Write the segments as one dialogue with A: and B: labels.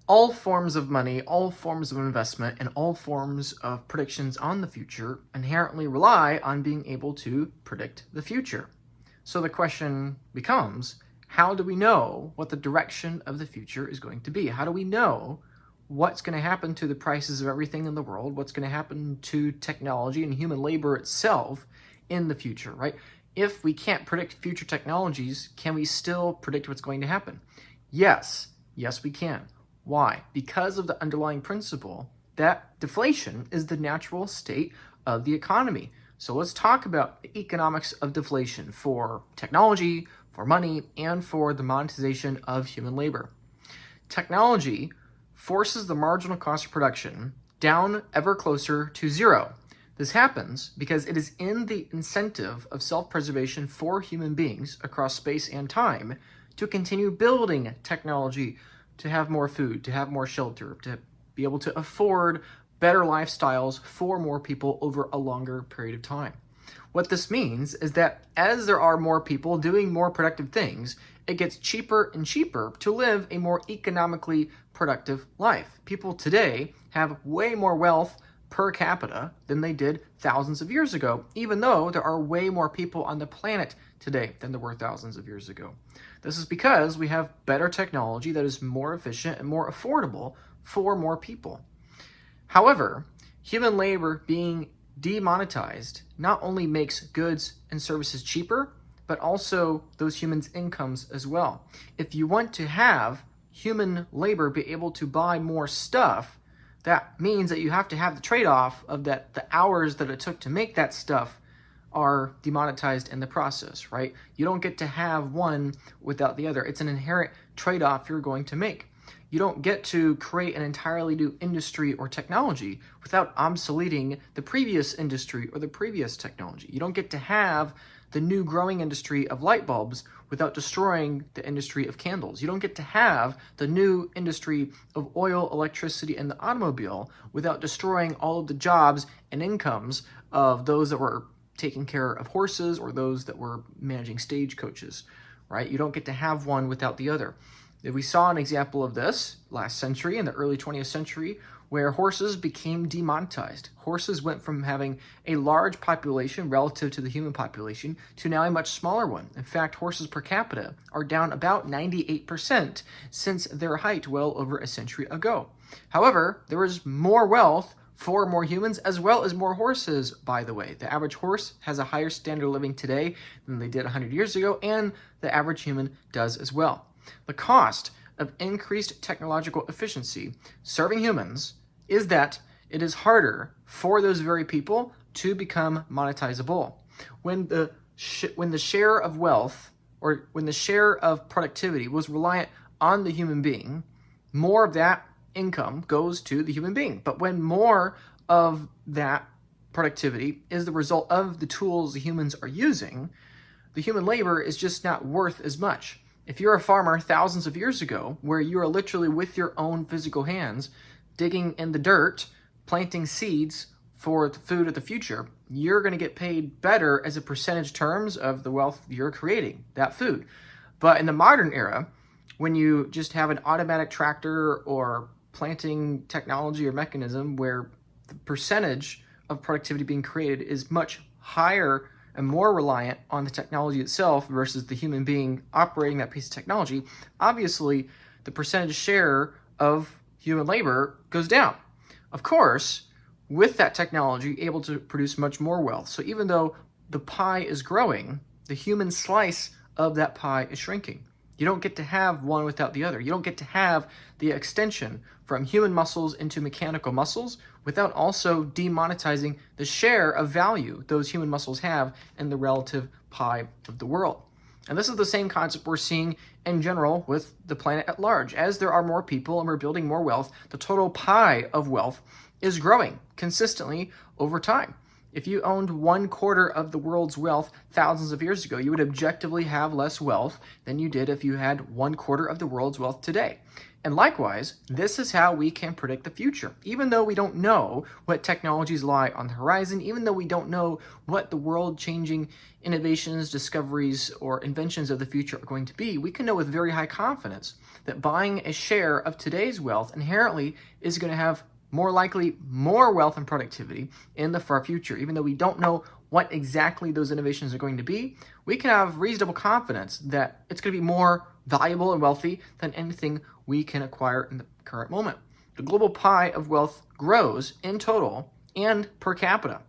A: All forms of money, all forms of investment, and all forms of predictions on the future inherently rely on being able to predict the future. So the question becomes, how do we know what the direction of the future is going to be? How do we know what's going to happen to the prices of everything in the world? What's going to happen to technology and human labor itself in the future, right? If we can't predict future technologies, can we still predict what's going to happen? Yes, we can. Why? Because of the underlying principle that deflation is the natural state of the economy. So let's talk about the economics of deflation for technology, for money, and for the monetization of human labor. Technology forces the marginal cost of production down ever closer to zero. This happens because it is in the incentive of self-preservation for human beings across space and time to continue building technology, to have more food, to have more shelter, to be able to afford better lifestyles for more people over a longer period of time. What this means is that as there are more people doing more productive things, it gets cheaper and cheaper to live a more economically productive life. People today have way more wealth per capita than they did thousands of years ago, even though there are way more people on the planet today than there were thousands of years ago. This is because we have better technology that is more efficient and more affordable for more people. However, human labor being demonetized not only makes goods and services cheaper, but also those humans' incomes as well. If you want to have human labor be able to buy more stuff, that means that you have to have the trade-off of that the hours that it took to make that stuff are demonetized in the process, right? You don't get to have one without the other. It's an inherent trade-off you're going to make. You don't get to create an entirely new industry or technology without obsoleting the previous industry or the previous technology. You don't get to have the new growing industry of light bulbs without destroying the industry of candles. You don't get to have the new industry of oil, electricity, and the automobile without destroying all of the jobs and incomes of those that were taking care of horses or those that were managing stagecoaches, right? You don't get to have one without the other. We saw an example of this last century, in the early 20th century, where horses became demonetized. Horses went from having a large population relative to the human population to now a much smaller one. In fact, horses per capita are down about 98% since their height well over a century ago. However, there is more wealth for more humans as well as more horses, by the way. The average horse has a higher standard of living today than they did 100 years ago, and the average human does as well. The cost of increased technological efficiency serving humans is that it is harder for those very people to become monetizable. When the share of wealth or when the share of productivity was reliant on the human being, more of that income goes to the human being. But when more of that productivity is the result of the tools the humans are using, the human labor is just not worth as much. If you're a farmer thousands of years ago, where you are literally with your own physical hands, digging in the dirt, planting seeds for the food of the future, you're going to get paid better as a percentage terms of the wealth you're creating, that food. But in the modern era, when you just have an automatic tractor or planting technology or mechanism where the percentage of productivity being created is much higher and more reliant on the technology itself versus the human being operating that piece of technology, obviously the percentage share of human labor goes down. Of course, with that technology, able to produce much more wealth. So even though the pie is growing, the human slice of that pie is shrinking. You don't get to have one without the other. You don't get to have the extension from human muscles into mechanical muscles without also demonetizing the share of value those human muscles have in the relative pie of the world. And this is the same concept we're seeing in general with the planet at large. As there are more people and we're building more wealth, the total pie of wealth is growing consistently over time. If you owned 1/4 of the world's wealth thousands of years ago, you would objectively have less wealth than you did if you had 1/4 of the world's wealth today. And likewise, this is how we can predict the future. Even though we don't know what technologies lie on the horizon, even though we don't know what the world-changing innovations, discoveries, or inventions of the future are going to be, we can know with very high confidence that buying a share of today's wealth inherently is going to have more likely more wealth and productivity in the far future. Even though we don't know what exactly those innovations are going to be, we can have reasonable confidence that it's going to be more valuable and wealthy than anything we can acquire in the current moment. The global pie of wealth grows in total and per capita.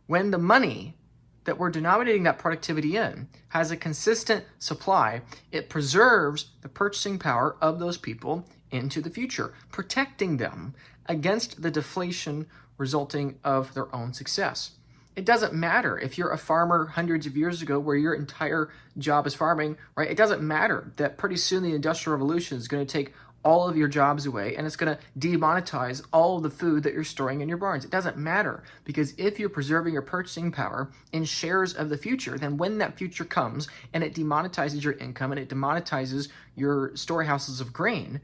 A: When the money that we're denominating that productivity in has a consistent supply, it preserves the purchasing power of those people into the future, protecting them against the deflation resulting of their own success. It doesn't matter if you're a farmer hundreds of years ago where your entire job is farming, right? It doesn't matter that pretty soon the Industrial Revolution is going to take all of your jobs away and it's going to demonetize all of the food that you're storing in your barns. It doesn't matter, because if you're preserving your purchasing power in shares of the future, then when that future comes and it demonetizes your income and it demonetizes your storehouses of grain,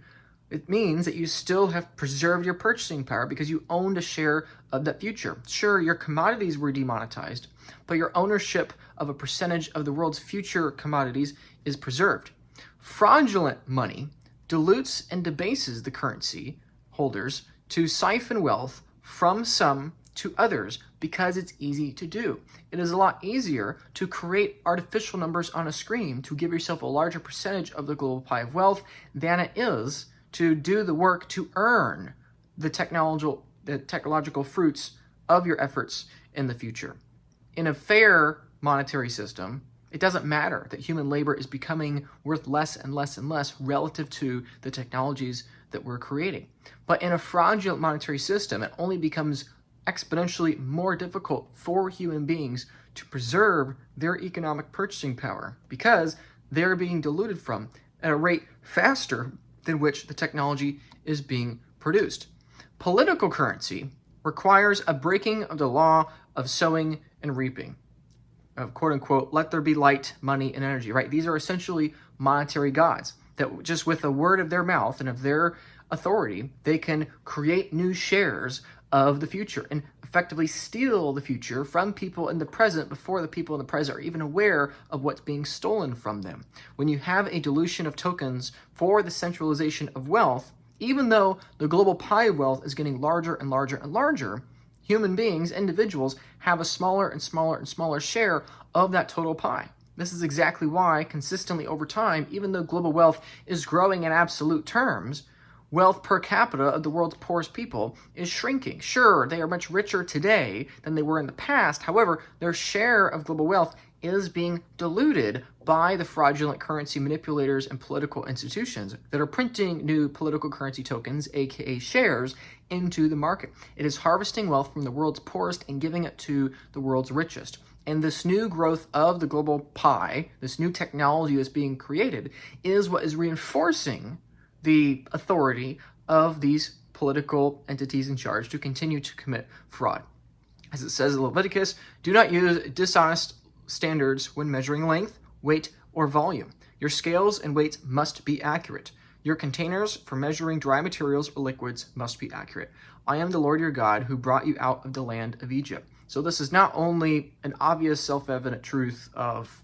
A: it means that you still have preserved your purchasing power because you owned a share of that future. Sure, your commodities were demonetized, but your ownership of a percentage of the world's future commodities is preserved. Fraudulent money dilutes and debases the currency holders to siphon wealth from some to others because it's easy to do. It is a lot easier to create artificial numbers on a screen to give yourself a larger percentage of the global pie of wealth than it is to do the work to earn the technological fruits of your efforts in the future. In a fair monetary system, it doesn't matter that human labor is becoming worth less and less and less relative to the technologies that we're creating. But in a fraudulent monetary system, it only becomes exponentially more difficult for human beings to preserve their economic purchasing power because they're being diluted from at a rate faster than which the technology is being produced. Political currency requires a breaking of the law of sowing and reaping, of quote unquote, let there be light, money, and energy, right? These are essentially monetary gods that just with a word of their mouth and of their authority, they can create new shares of the future and effectively steal the future from people in the present before the people in the present are even aware of what's being stolen from them. When you have a dilution of tokens for the centralization of wealth, even though the global pie of wealth is getting larger and larger and larger, human beings, individuals, have a smaller and smaller and smaller share of that total pie. This is exactly why consistently over time, even though global wealth is growing in absolute terms, wealth per capita of the world's poorest people is shrinking. Sure, they are much richer today than they were in the past. However, their share of global wealth is being diluted by the fraudulent currency manipulators and political institutions that are printing new political currency tokens, aka shares, into the market. It is harvesting wealth from the world's poorest and giving it to the world's richest. And this new growth of the global pie, this new technology that's being created, is what is reinforcing the authority of these political entities in charge to continue to commit fraud. As it says in Leviticus, do not use dishonest standards when measuring length, weight, or volume. Your scales and weights must be accurate. Your containers for measuring dry materials or liquids must be accurate. I am the Lord your God who brought you out of the land of Egypt. So this is not only an obvious self-evident truth of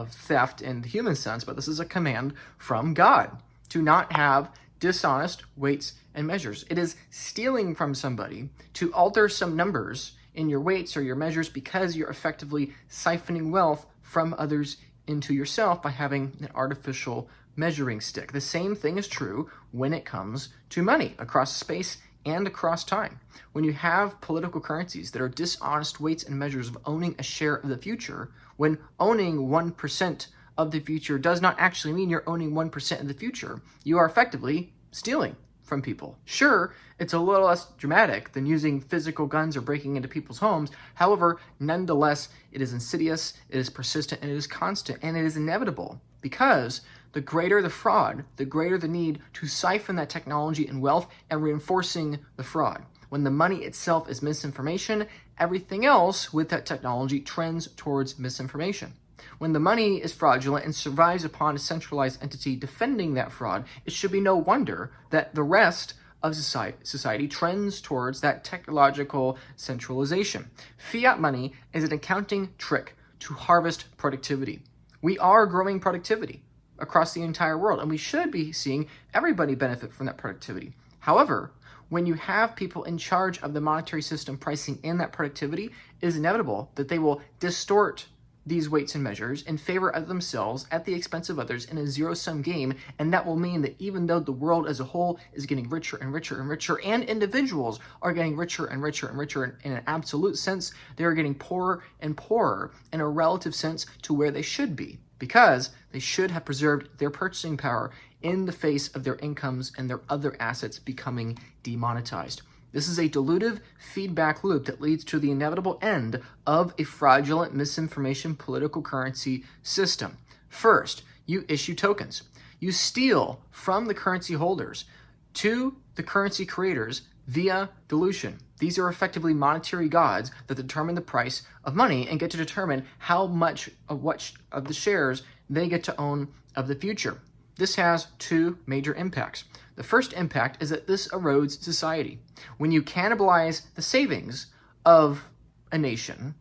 A: theft in the human sense, but this is a command from God to not have dishonest weights and measures. It is stealing from somebody to alter some numbers in your weights or your measures because you're effectively siphoning wealth from others into yourself by having an artificial measuring stick. The same thing is true when it comes to money across space and across time. When you have political currencies that are dishonest weights and measures of owning a share of the future, when owning 1% of the future does not actually mean you're owning 1% of the future, you are effectively stealing from people. Sure, it's a little less dramatic than using physical guns or breaking into people's homes. However, nonetheless, it is insidious, it is persistent, and it is constant, and it is inevitable because the greater the fraud, the greater the need to siphon that technology and wealth and reinforcing the fraud. When the money itself is misinformation, everything else with that technology trends towards misinformation. When the money is fraudulent and survives upon a centralized entity defending that fraud, it should be no wonder that the rest of society trends towards that technological centralization. Fiat money is an accounting trick to harvest productivity. We are growing productivity across the entire world, and we should be seeing everybody benefit from that productivity. However, when you have people in charge of the monetary system pricing in that productivity, it is inevitable that they will distort these weights and measures in favor of themselves at the expense of others in a zero-sum game, and that will mean that even though the world as a whole is getting richer and richer and richer, and individuals are getting richer and richer and richer in an absolute sense, they are getting poorer and poorer in a relative sense to where they should be, because they should have preserved their purchasing power in the face of their incomes and their other assets becoming demonetized. This is a dilutive feedback loop that leads to the inevitable end of a fraudulent misinformation political currency system. First, you issue tokens. You steal from the currency holders to the currency creators via dilution. These are effectively monetary gods that determine the price of money and get to determine how much of what of the shares they get to own of the future. This has two major impacts. The first impact is that this erodes society. When you cannibalize the savings of a nation,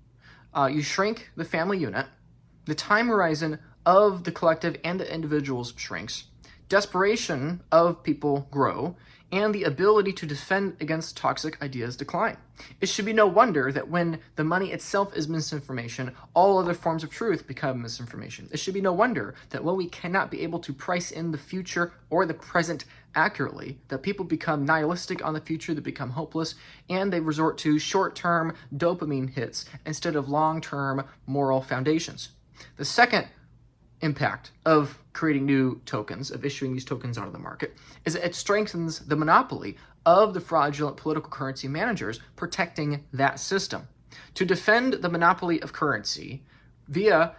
A: you shrink the family unit, the time horizon of the collective and the individuals shrinks, desperation of people grow, and the ability to defend against toxic ideas decline. It should be no wonder that when the money itself is misinformation, all other forms of truth become misinformation. It should be no wonder that when we cannot be able to price in the future or the present accurately, that people become nihilistic on the future, they become hopeless, and they resort to short-term dopamine hits instead of long-term moral foundations. The second impact of creating new tokens, of issuing these tokens onto the market, is that it strengthens the monopoly of the fraudulent political currency managers protecting that system. To defend the monopoly of currency to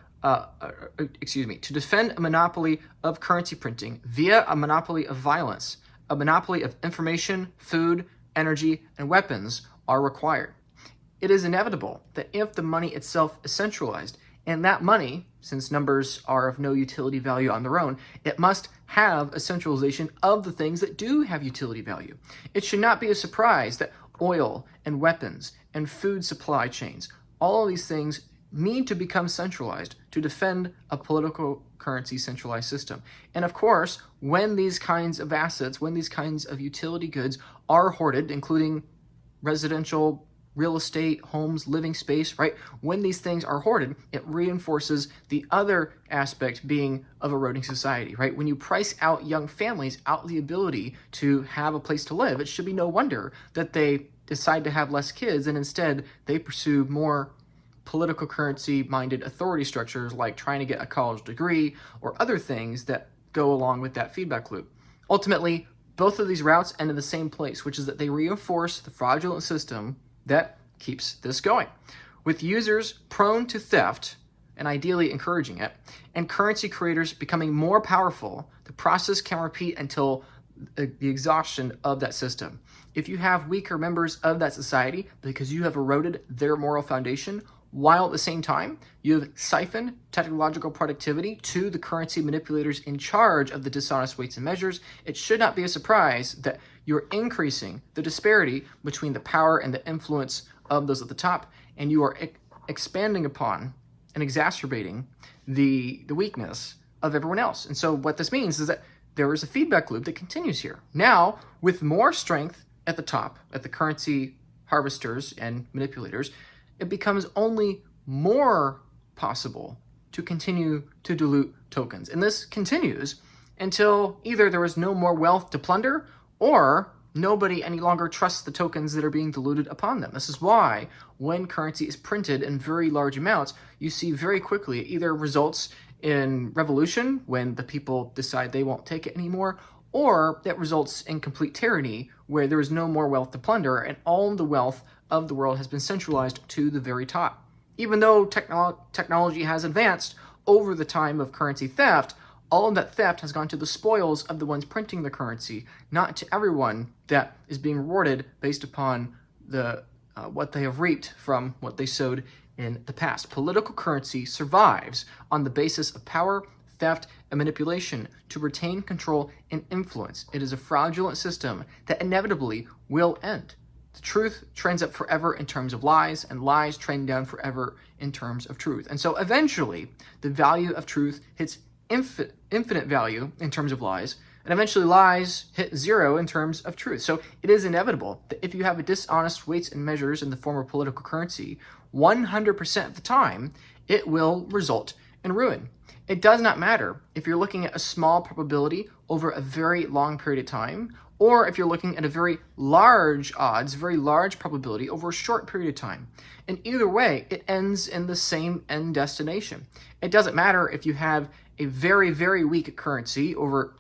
A: defend a monopoly of currency printing via a monopoly of violence, a monopoly of information, food, energy, and weapons are required. It is inevitable that if the money itself is centralized, and that money, since numbers are of no utility value on their own, it must have a centralization of the things that do have utility value. It should not be a surprise that oil and weapons and food supply chains, all of these things need to become centralized to defend a political currency centralized system. And of course, when these kinds of assets, when these kinds of utility goods are hoarded, including residential real estate, homes, living space, right? When these things are hoarded, it reinforces the other aspect being of eroding society, right? When you price out young families out the ability to have a place to live, it should be no wonder that they decide to have less kids and instead they pursue more political currency minded authority structures like trying to get a college degree or other things that go along with that feedback loop. Ultimately, both of these routes end in the same place, which is that they reinforce the fraudulent system that keeps this going. With users prone to theft, and ideally encouraging it, and currency creators becoming more powerful, the process can repeat until the exhaustion of that system. If you have weaker members of that society because you have eroded their moral foundation, while at the same time you have siphoned technological productivity to the currency manipulators in charge of the dishonest weights and measures, it should not be a surprise that you're increasing the disparity between the power and the influence of those at the top, and you are expanding upon and exacerbating the weakness of everyone else. And so what this means is that there is a feedback loop that continues here. Now, with more strength at the top, at the currency harvesters and manipulators, it becomes only more possible to continue to dilute tokens. And this continues until either there is no more wealth to plunder or nobody any longer trusts the tokens that are being diluted upon them. This is why when currency is printed in very large amounts, you see very quickly it either results in revolution when the people decide they won't take it anymore, or that results in complete tyranny where there is no more wealth to plunder and all the wealth of the world has been centralized to the very top. Even though technology has advanced over the time of currency theft, all of that theft has gone to the spoils of the ones printing the currency, not to everyone that is being rewarded based upon the what they have reaped from what they sowed in the past. Political currency survives on the basis of power, theft, and manipulation to retain control and influence. It is a fraudulent system that inevitably will end. The truth trends up forever in terms of lies, and lies trend down forever in terms of truth. And so eventually, the value of truth hits infinite value in terms of lies, and eventually lies hit zero in terms of truth. So it is inevitable that if you have a dishonest weights and measures in the form of political currency, 100% of the time, it will result in ruin. It does not matter if you're looking at a small probability over a very long period of time, or if you're looking at a very large odds, very large probability over a short period of time. And either way, it ends in the same end destination. It doesn't matter if you have a very, very weak currency over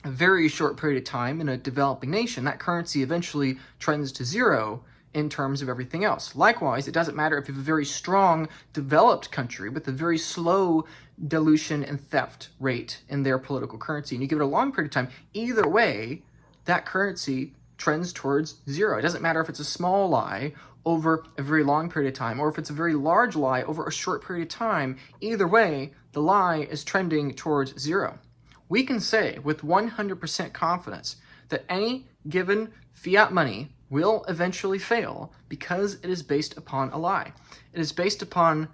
A: a very short period of time in a developing nation. That currency eventually trends to zero in terms of everything else. Likewise, it doesn't matter if you have a very strong developed country with a very slow dilution and theft rate in their political currency, and you give it a long period of time. Either way, that currency trends towards zero. It doesn't matter if it's a small lie over a very long period of time, or if it's a very large lie over a short period of time. Either way, the lie is trending towards zero. We can say with 100% confidence that any given fiat money will eventually fail because it is based upon a lie. It is based upon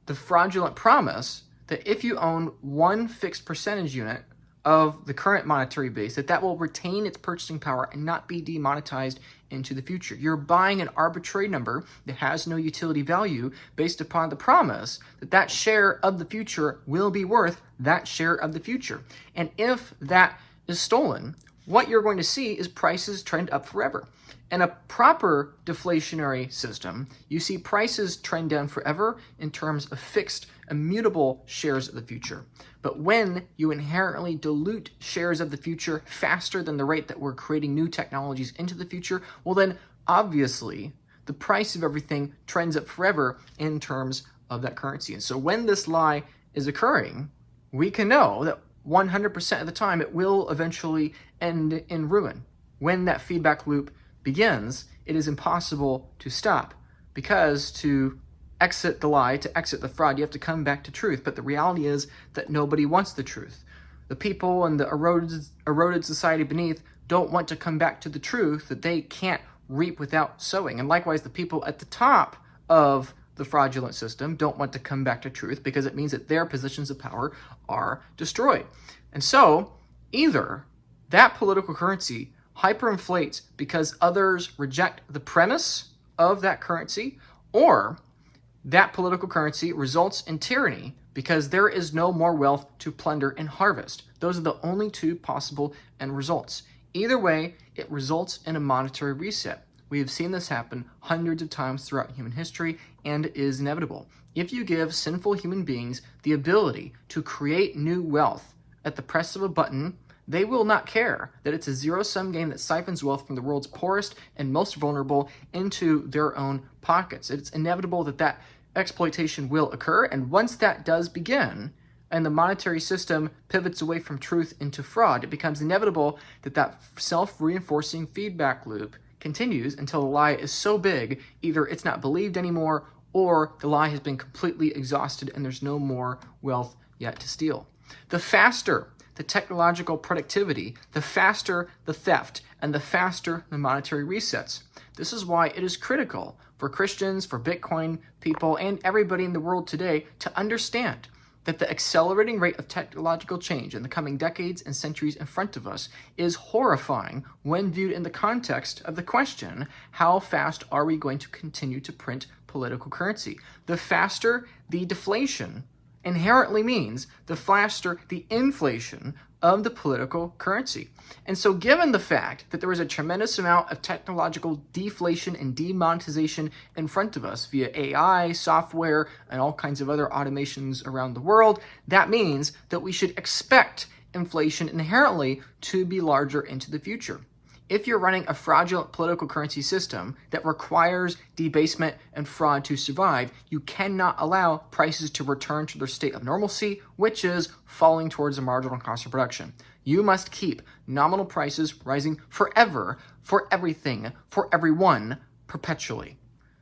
A: the fraudulent promise that if you own one fixed percentage unit of the current monetary base, that will retain its purchasing power and not be demonetized into the future. You're buying an arbitrary number that has no utility value based upon the promise that that share of the future will be worth that share of the future. And if that is stolen, what you're going to see is prices trend up forever. In a proper deflationary system, you see prices trend down forever in terms of fixed, immutable shares of the future. But when you inherently dilute shares of the future faster than the rate that we're creating new technologies into the future, well then, obviously, the price of everything trends up forever in terms of that currency. And so when this lie is occurring, we can know that 100% of the time it will eventually end in ruin. When that feedback loop begins, it is impossible to stop, because to exit the lie, to exit the fraud, you have to come back to truth. But the reality is that nobody wants the truth. The people in the eroded society beneath don't want to come back to the truth that they can't reap without sowing. And likewise, the people at the top of the fraudulent system don't want to come back to truth, because it means that their positions of power are destroyed. And so either that political currency hyperinflates because others reject the premise of that currency, or that political currency results in tyranny because there is no more wealth to plunder and harvest. Those are the only two possible end results. Either way, it results in a monetary reset. We have seen this happen hundreds of times throughout human history, and it is inevitable. If you give sinful human beings the ability to create new wealth at the press of a button, they will not care that it's a zero-sum game that siphons wealth from the world's poorest and most vulnerable into their own pockets. It's inevitable that that exploitation will occur, and once that does begin, and the monetary system pivots away from truth into fraud, it becomes inevitable that that self-reinforcing feedback loop continues until the lie is so big, either it's not believed anymore, or the lie has been completely exhausted and there's no more wealth yet to steal. The faster the technological productivity, the faster the theft, and the faster the monetary resets. This is why it is critical for Christians, for Bitcoin people, and everybody in the world today to understand that the accelerating rate of technological change in the coming decades and centuries in front of us is horrifying when viewed in the context of the question, how fast are we going to continue to print political currency? The faster the deflation inherently means, the faster the inflation of the political currency. And so given the fact that there is a tremendous amount of technological deflation and demonetization in front of us via AI, software, and all kinds of other automations around the world, that means that we should expect inflation inherently to be larger into the future. If you're running a fraudulent political currency system that requires debasement and fraud to survive, you cannot allow prices to return to their state of normalcy, which is falling towards a marginal cost of production. You must keep nominal prices rising forever, for everything, for everyone, perpetually.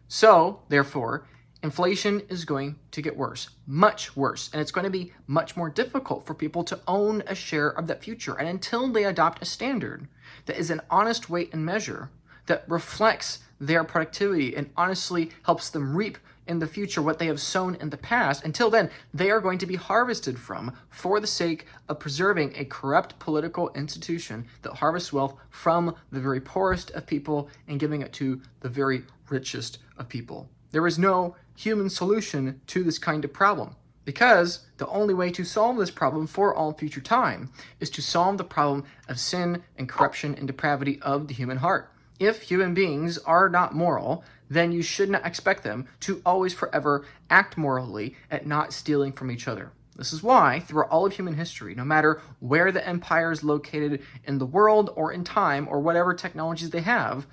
A: So, therefore, inflation is going to get worse, much worse, and it's going to be much more difficult for people to own a share of that future. And until they adopt a standard that is an honest weight and measure that reflects their productivity and honestly helps them reap in the future what they have sown in the past, until then, they are going to be harvested from for the sake of preserving a corrupt political institution that harvests wealth from the very poorest of people and giving it to the very richest of people. There is no human solution to this kind of problem, because the only way to solve this problem for all future time is to solve the problem of sin and corruption and depravity of the human heart. If human beings are not moral, then you should not expect them to always forever act morally at not stealing from each other. This is why, throughout all of human history, no matter where the empire is located in the world or in time or whatever technologies they have,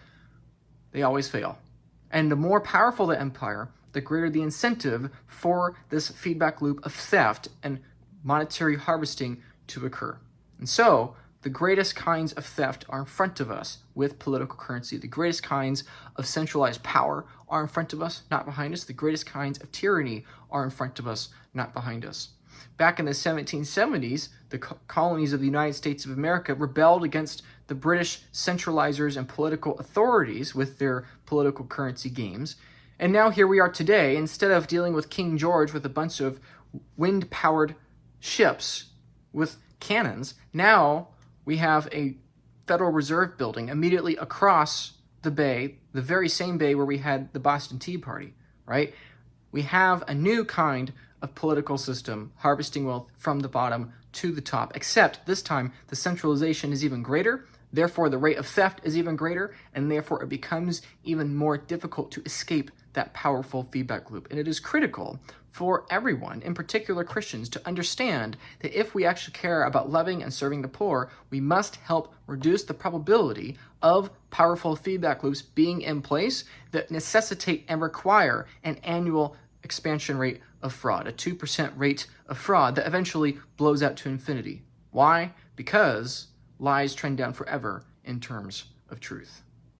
A: they always fail. And the more powerful the empire, the greater the incentive for this feedback loop of theft and monetary harvesting to occur. And so, the greatest kinds of theft are in front of us with political currency. The greatest kinds of centralized power are in front of us, not behind us. The greatest kinds of tyranny are in front of us, not behind us. Back in the 1770s, the colonies of the United States of America rebelled against the British centralizers and political authorities with their political currency games. And now here we are today, instead of dealing with King George with a bunch of wind-powered ships with cannons, now we have a Federal Reserve building immediately across the bay, the very same bay where we had the Boston Tea Party, right? We have a new kind of political system harvesting wealth from the bottom to the top, except this time the centralization is even greater, therefore the rate of theft is even greater, and therefore it becomes even more difficult to escape that powerful feedback loop. And it is critical for everyone, in particular Christians, to understand that if we actually care about loving and serving the poor, we must help reduce the probability of powerful feedback loops being in place that necessitate and require an annual expansion rate of fraud, a 2% rate of fraud that eventually blows out to infinity. Why? Because lies trend down forever in terms of truth.